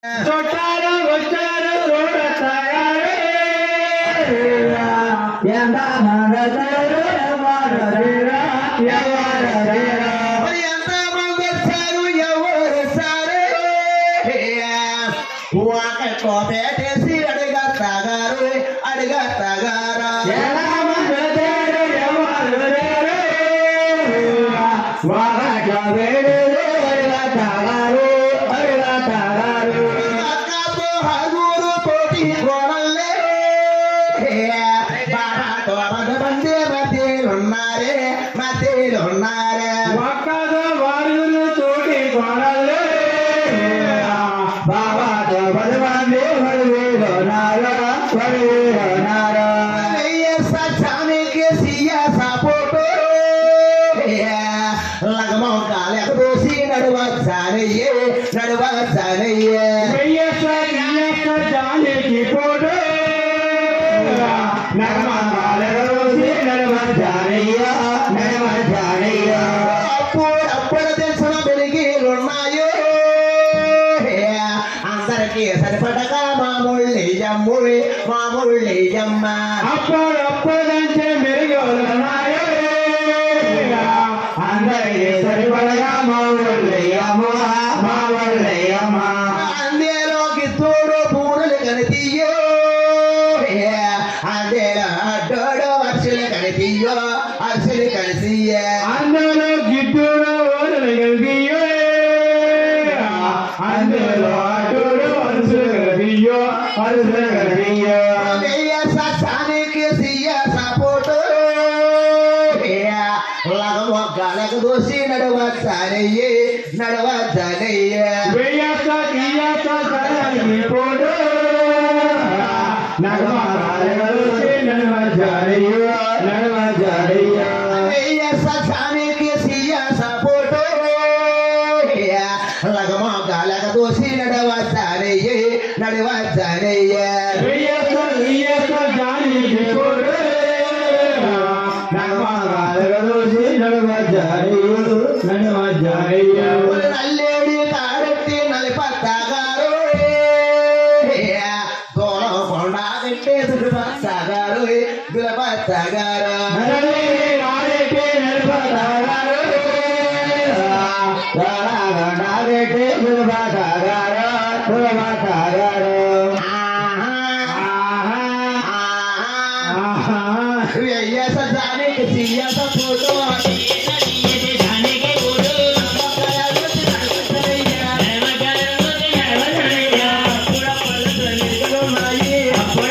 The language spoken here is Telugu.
చుట్టాలు వచ్చారు రోడతారే ఎంత మంది వచ్చారు ఎవరు సరే కోపేటేసి అడిగతాగారు ఒక్కదో వారు తోటి కొనలే బాబాతో 10 మంది సచానికి సియా సపోటో లగమో కాలేక దోసి నడవచ్చానయ్యే జానికి పోటో అప్పుడు తెలిసిన వెలిగిలున్నాయో అందరికీ సరిపడగా మామూళ్ళమ్మ అప్పుడంటే మెరుగులున్నాయో అందరికీ సరిపడగా మామూళ్ళమ్మ అందులోకి తోడు పూడలు కనితీయో అందులో అడ్డోడు అర్సులు కనితీయో అందులో గిడ్డుడు ఓడలు కలిపియో అందులో అడ్డోడు అరుసులు కలిపియో సచానికి సియ సపోటో లగమొక్కలకు దోసి నడవచ్చానయ్యే పోటో సచానికి సియ సపోటో లగమొక్కలకు దోసి నడవచ్చానయ్యే నల్లేడి కాడెత్తి నలిపత్తగారు దూరం కొండా కట్టే దులపత్తగారు సచానికి సియ సపోటో అప్పుడ